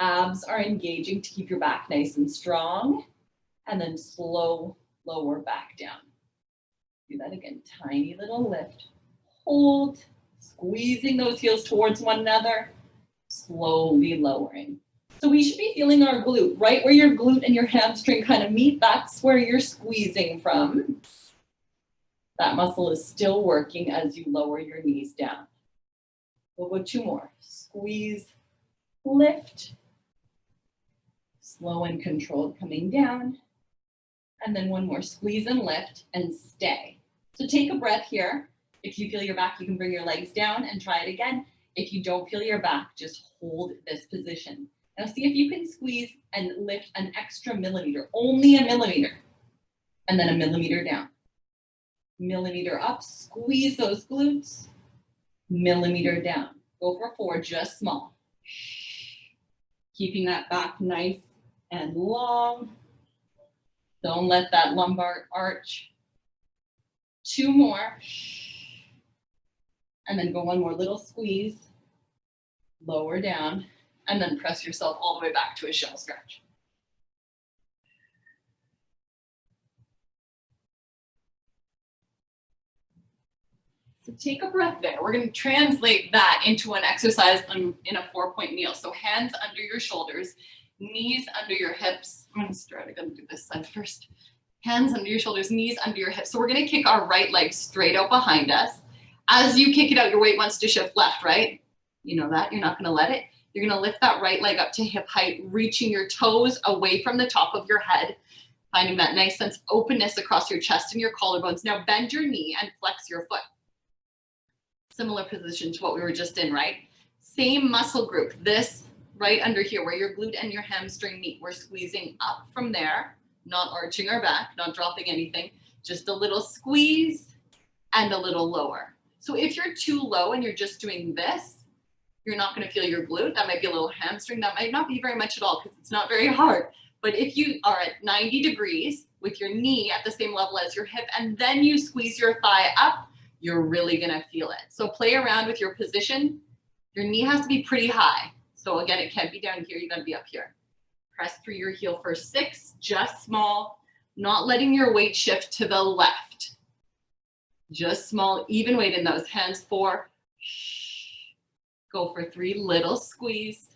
Abs are engaging to keep your back nice and strong. And then slow, lower back down. Do that again, tiny little lift. Hold, squeezing those heels towards one another. Slowly lowering. So we should be feeling our glute, right where your glute and your hamstring kind of meet. That's where you're squeezing from. That muscle is still working as you lower your knees down. We'll go 2 more. Squeeze, lift. Slow and controlled coming down. And then 1 more. Squeeze and lift and stay. So take a breath here. If you feel your back, you can bring your legs down and try it again. If you don't feel your back, just hold this position. Now see if you can squeeze and lift an extra millimeter, only a millimeter, and then a millimeter down. Millimeter up, squeeze those glutes, millimeter down. Go for 4, just small. Keeping that back nice and long. Don't let that lumbar arch. 2 more. And then go one more little squeeze, lower down, and then press yourself all the way back to a shell stretch. So take a breath there. We're going to translate that into an exercise in a 4-point meal. So hands under your shoulders, knees under your hips. I'm going to do this side first. Hands under your shoulders, knees under your hips. So we're going to kick our right leg straight out behind us. As you kick it out, your weight wants to shift left, right? You know that. You're not going to let it. You're going to lift that right leg up to hip height, reaching your toes away from the top of your head, finding that nice sense of openness across your chest and your collarbones. Now bend your knee and flex your foot. Similar position to what we were just in, right? Same muscle group. This right under here where your glute and your hamstring meet. We're squeezing up from there, not arching our back, not dropping anything. Just a little squeeze and a little lower. So if you're too low and you're just doing this, you're not going to feel your glute. That might be a little hamstring. That might not be very much at all because it's not very hard. But if you are at 90 degrees with your knee at the same level as your hip, and then you squeeze your thigh up, you're really going to feel it. So play around with your position. Your knee has to be pretty high. So again, it can't be down here. You got to be up here. Press through your heel for 6, just small, not letting your weight shift to the left. Just small, even weight in those hands. 4. Go for 3, little squeeze.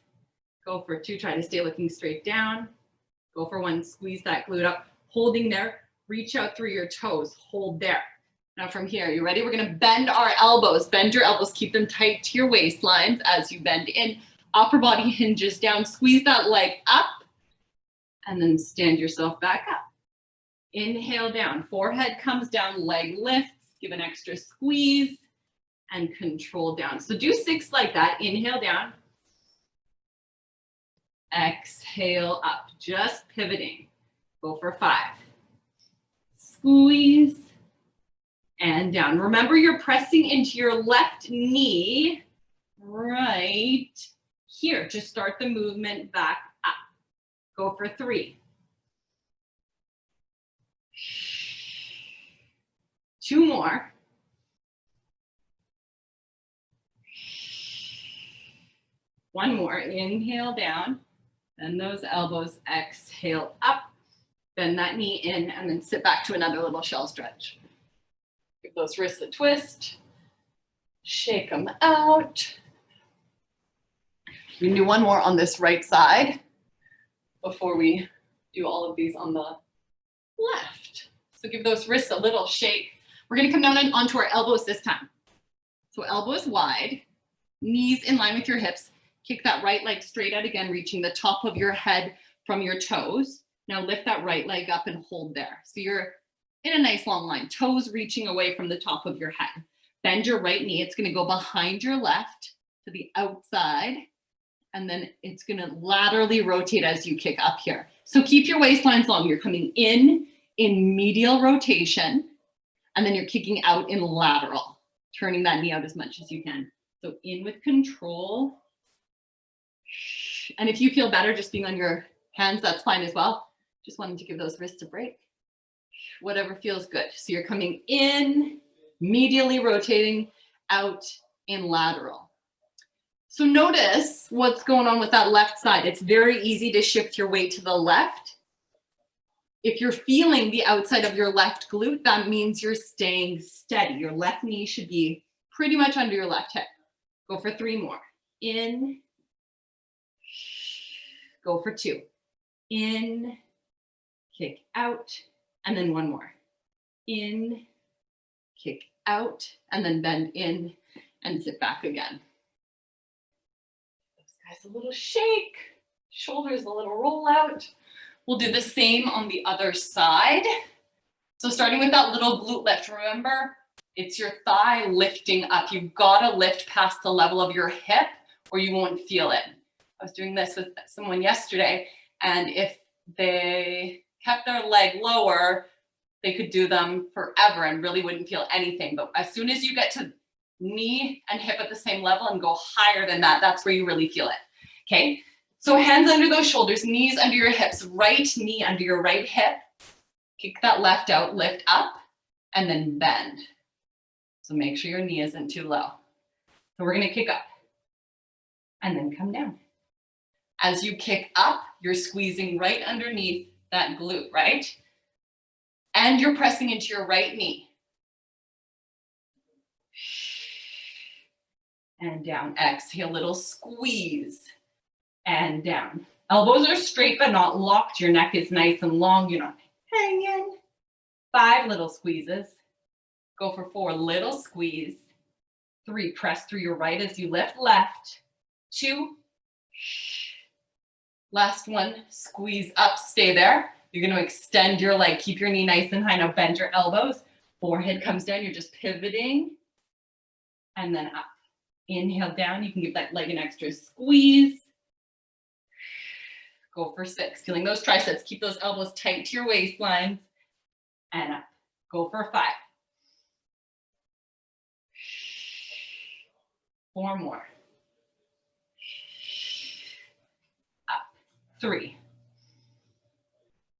Go for 2, try to stay looking straight down. Go for 1, squeeze that glute up, holding there. Reach out through your toes, hold there. Now from here, you ready? We're going to bend our elbows. Bend your elbows, keep them tight to your waistlines as you bend in. Upper body hinges down, squeeze that leg up, and then stand yourself back up. Inhale down, forehead comes down, leg lifts, give an extra squeeze, and control down. So do 6 like that. Inhale down. Exhale up, just pivoting. Go for 5. Squeeze and down. Remember, you're pressing into your left knee right here to start the movement back up. Go for 3. 2 more. One more. Inhale down. Bend those elbows. Exhale up. Bend that knee in and then sit back to another little shell stretch. Give those wrists a twist. Shake them out. We can do one more on this right side before we do all of these on the left. So give those wrists a little shake. We're going to come down onto our elbows this time. So elbows wide, knees in line with your hips. Kick that right leg straight out again, reaching the top of your head from your toes. Now lift that right leg up and hold there. So you're in a nice long line, toes reaching away from the top of your head. Bend your right knee. It's going to go behind your left to the outside. And then it's going to laterally rotate as you kick up here. So keep your waistlines long. You're coming in medial rotation, and then you're kicking out in lateral, turning that knee out as much as you can. So in with control. And if you feel better just being on your hands, that's fine as well. Just wanted to give those wrists a break. Whatever feels good. So you're coming in, medially rotating, out in lateral. So notice what's going on with that left side. It's very easy to shift your weight to the left. If you're feeling the outside of your left glute, that means you're staying steady. Your left knee should be pretty much under your left hip. Go for 3 more. In. Go for 2. In. Kick out. And then 1 more. In. Kick out. And then bend in and sit back again. Those guys a little shake. Shoulders a little roll out. We'll do the same on the other side. So starting with that little glute lift, remember, it's your thigh lifting up. You've got to lift past the level of your hip or you won't feel it. I was doing this with someone yesterday, and if they kept their leg lower, they could do them forever and really wouldn't feel anything. But as soon as you get to knee and hip at the same level and go higher than that, that's where you really feel it. Okay? So hands under those shoulders, knees under your hips, right knee under your right hip. Kick that left out, lift up, and then bend. So make sure your knee isn't too low. So we're gonna kick up and then come down. As you kick up, you're squeezing right underneath that glute, right? And you're pressing into your right knee. And down. Exhale, little squeeze. And down. Elbows are straight but not locked. Your neck is nice and long. You're not hanging. 5 little squeezes. Go for 4, little squeeze. 3, press through your right as you lift, left. 2, last 1, squeeze up, stay there. You're gonna extend your leg, keep your knee nice and high. Now bend your elbows, forehead comes down, you're just pivoting. And then up. Inhale down, you can give that leg an extra squeeze. Go for 6, feeling those triceps. Keep those elbows tight to your waistlines. And up. Go for 5. 4 more. Up. 3.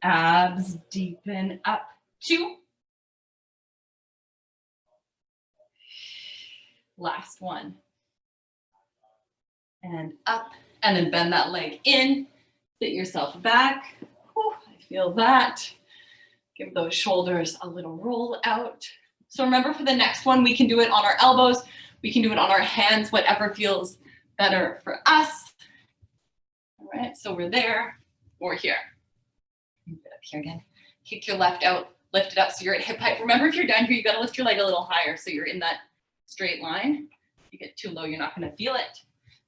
Abs deepen up. 2. Last 1. And up. And then bend that leg in. Sit yourself back. Whew, I feel that. Give those shoulders a little roll out. So remember, for the next one, we can do it on our elbows. We can do it on our hands, whatever feels better for us. All right, so we're there or here. Up here again. Kick your left out, lift it up so you're at hip height. Remember, if you're down here, you gotta lift your leg a little higher so you're in that straight line. If you get too low, you're not gonna feel it.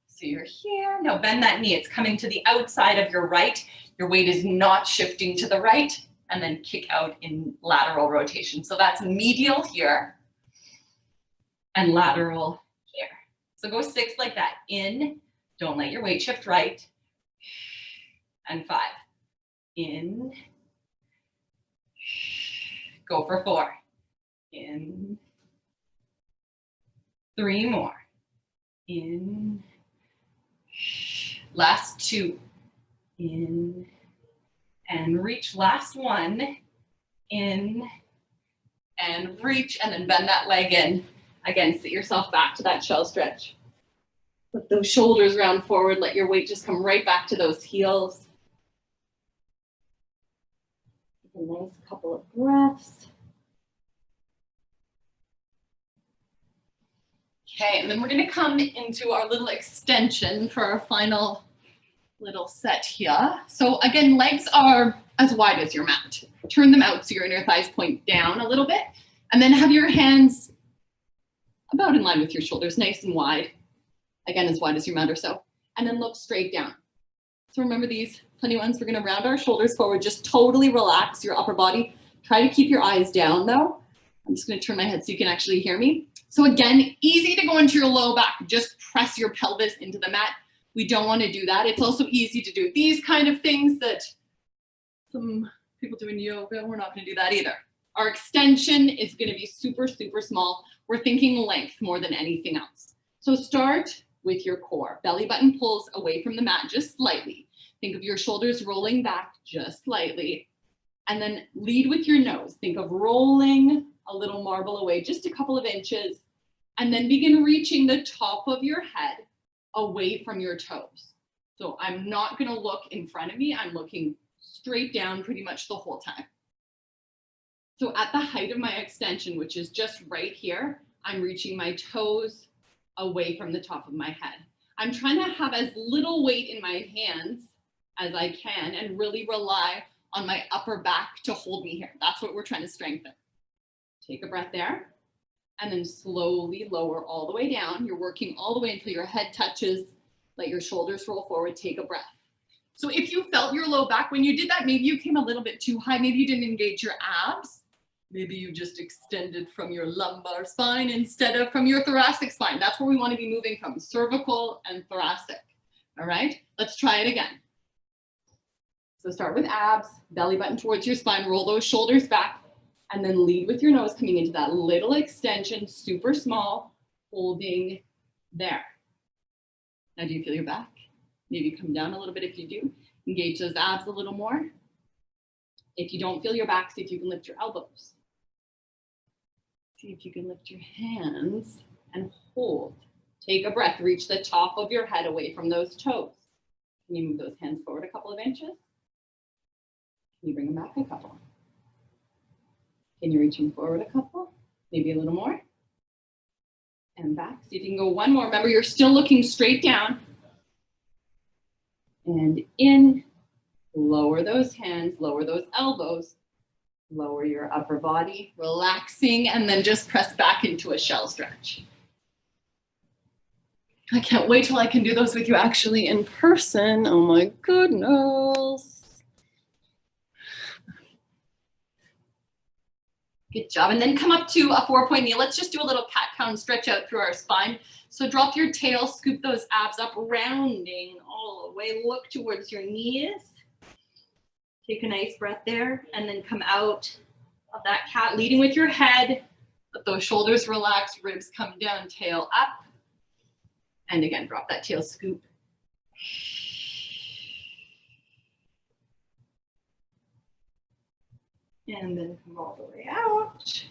So you're here. Now bend that knee. It's coming to the outside of your right. Your weight is not shifting to the right. And then kick out in lateral rotation. So that's medial here and lateral here. So go 6 like that. In, don't let your weight shift right. And 5. In, go for 4. In, 3 more. In, last 2. In, and reach. Last 1. In, and reach, and then bend that leg in. Again, sit yourself back to that shell stretch. Put those shoulders round forward. Let your weight just come right back to those heels. A nice couple of breaths. Okay, and then we're gonna come into our little extension for our final little set here. So again, legs are as wide as your mat. Turn them out so your inner thighs point down a little bit, and then have your hands about in line with your shoulders, nice and wide. Again, as wide as your mat or so. And then look straight down. So remember these funny ones, we're gonna round our shoulders forward, just totally relax your upper body. Try to keep your eyes down though. I'm just gonna turn my head so you can actually hear me. So again, easy to go into your low back, just press your pelvis into the mat. We don't want to do that. It's also easy to do these kind of things that some people do in yoga. We're not going to do that either. Our extension is going to be super, super small. We're thinking length more than anything else. So start with your core. Belly button pulls away from the mat just slightly. Think of your shoulders rolling back just slightly. And then lead with your nose. Think of rolling a little marble away just a couple of inches. And then begin reaching the top of your head away from your toes. So I'm not gonna look in front of me, I'm looking straight down pretty much the whole time. So at the height of my extension, which is just right here, I'm reaching my toes away from the top of my head. I'm trying to have as little weight in my hands as I can and really rely on my upper back to hold me here. That's what we're trying to strengthen. Take a breath there. And then slowly lower all the way down. You're working all the way until your head touches. Let your shoulders roll forward, take a breath. So if you felt your low back, when you did that, maybe you came a little bit too high, maybe you didn't engage your abs. Maybe you just extended from your lumbar spine instead of from your thoracic spine. That's where we want to be moving from, cervical and thoracic. All right, let's try it again. So start with abs, belly button towards your spine, roll those shoulders back. And then lead with your nose coming into that little extension, super small, holding there. Now, do you feel your back? Maybe come down a little bit if you do. Engage those abs a little more. If you don't feel your back, see if you can lift your elbows. See if you can lift your hands and hold. Take a breath, reach the top of your head away from those toes. Can you move those hands forward a couple of inches? Can you bring them back a couple? Can you reach them forward a couple? Maybe a little more. And back. See if you can go one more. Remember, you're still looking straight down. And in. Lower those hands, lower those elbows. Lower your upper body, relaxing, and then just press back into a shell stretch. I can't wait till I can do those with you actually in person. Oh my goodness. Good job. And then come up to a 4-point knee. Let's just do a little cat-cow stretch out through our spine. So drop your tail, scoop those abs up, rounding all the way. Look towards your knees. Take a nice breath there, and then come out of that cat, leading with your head. Let those shoulders relax, ribs come down, tail up. And again, drop that tail scoop. And then come all the way out. Let's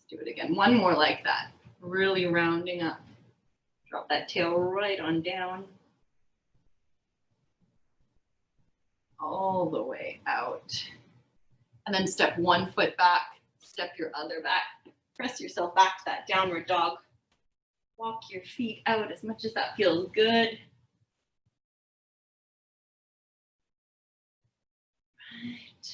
do it again. One more like that. Really rounding up. Drop that tail right on down. All the way out. And then step one foot back, step your other back. Press yourself back to that downward dog. Walk your feet out as much as that feels good. Right.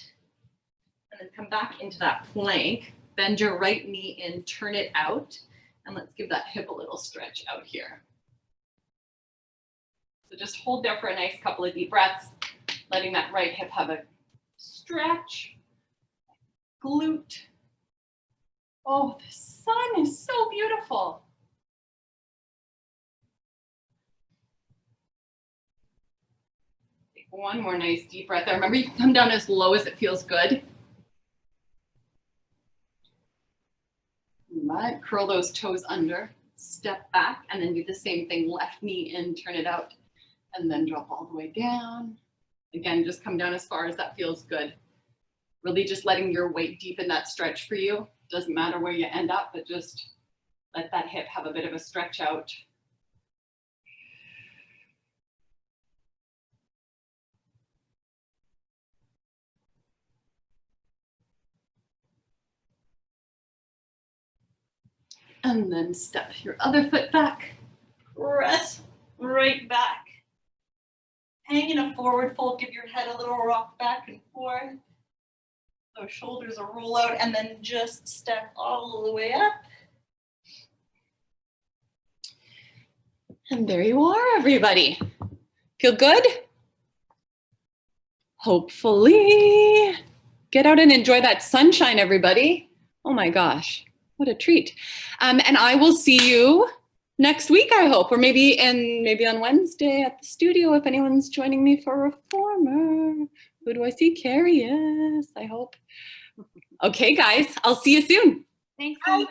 And then come back into that plank. Bend your right knee in, turn it out. And let's give that hip a little stretch out here. So just hold there for a nice couple of deep breaths, letting that right hip have a stretch. Glute. Oh, the sun is so beautiful. Take one more nice deep breath there. Remember, you can come down as low as it feels good. Right. Curl those toes under, step back, and then do the same thing. Left knee in, turn it out, and then drop all the way down. Again, just come down as far as that feels good. Really just letting your weight deepen that stretch for you. Doesn't matter where you end up, but just let that hip have a bit of a stretch out. And then step your other foot back. Press right back. Hang in a forward fold, give your head a little rock back and forth. Those shoulders will roll out, and then just step all the way up. And there you are, everybody. Feel good? Hopefully. Get out and enjoy that sunshine, everybody. Oh my gosh, what a treat. And I will see you next week, I hope, or maybe on Wednesday at the studio if anyone's joining me for Reformer. Who do I see? Carrie, yes, I hope. Okay, guys, I'll see you soon. Thanks. Bye.